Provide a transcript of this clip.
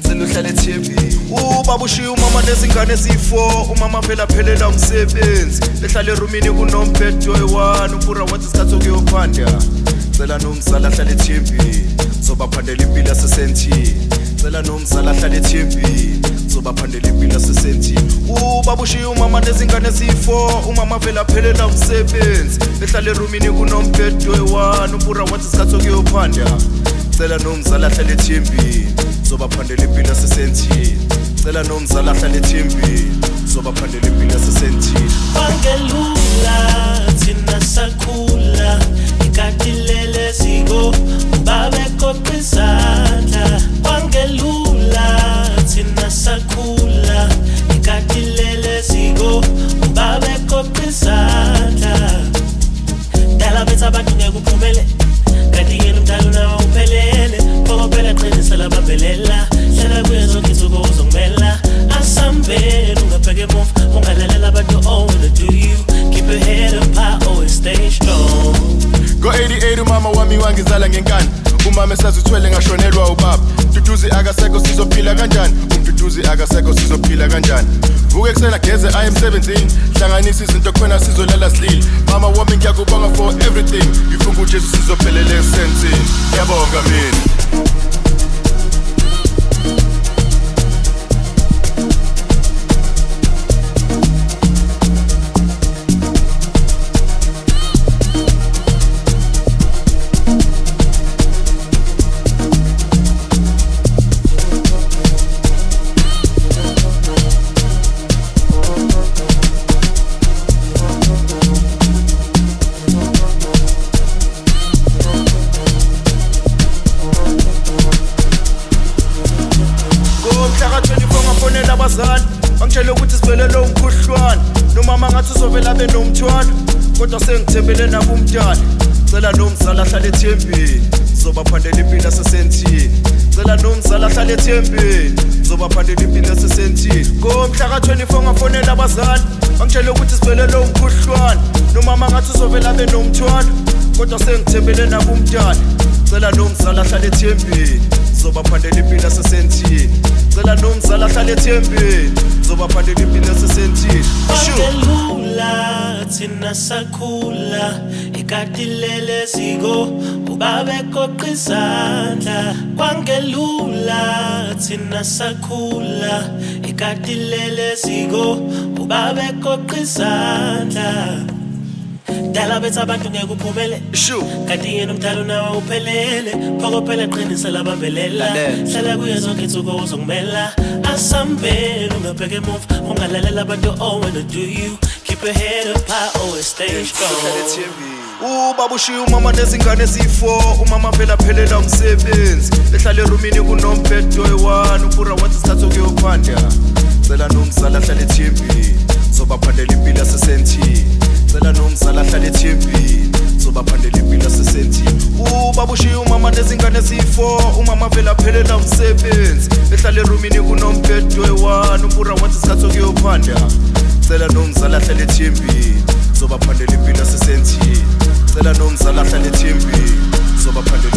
seluhlala ethembeni. Ubaba ushiya umama nezingane eziyi-4, umama phela aphelela umsebenzi. Ehlala erumini kunomphetho oyi-1, ubura wathi isikhathi sokuyophanda. Cela nomzala ahlale ethembeni, zobaphandela impilo yasesentini. Cela nomzala ahlale ethembeni, zobaphandela impilo yasesentini. Ubaba ushiya umama nezingane eziyi-4, umama phela aphelela umsebenzi. Ehlala erumini kunomphetho oyi-1, ubura wathi isikhathi sokuyophanda. Cela nomzala ahlale ethembeni, zobaphandela impilo yasesentini. Cela nomzala ahlale ethembeni, zobaphandela impilo yasesentini. Kwangelula thina sakhula, ikatilele siko ubabe kopha izandla. Kwangelula thina sakhula, ikatilele siko ubabe kopha izandla. Dala betha abantu ngeke uphumele, kanti yena umdala nawe uphelele. Phela qinisa labambelela, hlala kuye zonke insuku uzongimela. Asambele ungabheke emuva, ungalalela abantu wanna do you. Keep your head up high, always stay strong. Go 88 umama wami wangizala ngenkani, umama esazithwele ngashonelwa ubaba. Mduduzi akasekho sizophila kanjani, umduduzi akasekho sizophila kanjani. Vuke kusena geze I am 17, hlanganisa izinto khona sizolala silile. Mama wami ngiyakubonga for everything, ngifunga uJesu sizophelela esentini. Ngiyabonga mina. Bangitshela ukuthi sibelele umkhuhlwane, nomama ngathi uzovela abe nomthwalo, kodwa sengithembele nakumdala. Cela nomzala ahlale ethembeni, zobaphandela impilo yasesentini. Cela nomzala ahlale ethembeni, zobaphandela impilo yasesentini. Ngomhla ka-24 ngafonela abazali, bangitshela ukuthi sibelele umkhuhlwane, nomama ngathi uzovela abe nomthwalo, kodwa sengithembele nakumdala. Cela nomzala ahlale ethembeni, zobaphandela impilo yasesentini. Cela nomzala ahlale ethembeni, zobaphandela impilo yasesentini. Kwangelula thina sakhula, ikatilele siko ubabe kopha izandla. Kwangelula thina sakhula, ikatilele siko ubabe kopha izandla. Dala betha abantu ngeke uphumele, kanti yena umdala nawe uphelele. Phela qinisa labambelela, hlala kuye zonke insuku uzongimela. Asambele ungabheke emuva, ungalalela abantu wanna do you. Keep your head up high, always stay strong. Ubaba ushiya umama nezingane eziyi-4, umama phela aphelela umsebenzi. Ehlala erumini kunomphetho oyi-1, ubura wathi isikhathi sokuyophanda. Cela nomzala ahlale ethembeni, zobaphandela impilo yasesentini. Cela nomzala ahlale ethembeni, zobaphandela impilo yasesentini. Ubaba ushiya umama nezingane eziyi-4, umama phela aphelela umsebenzi. Ehlala erumini kunomphetho oyi-1, ubura wathi isikhathi sokuyophanda. Cela nomzala ahlale ethembeni, zobaphandela impilo yasesentini. Cela nomzala ahlale ethembeni, zobaphandela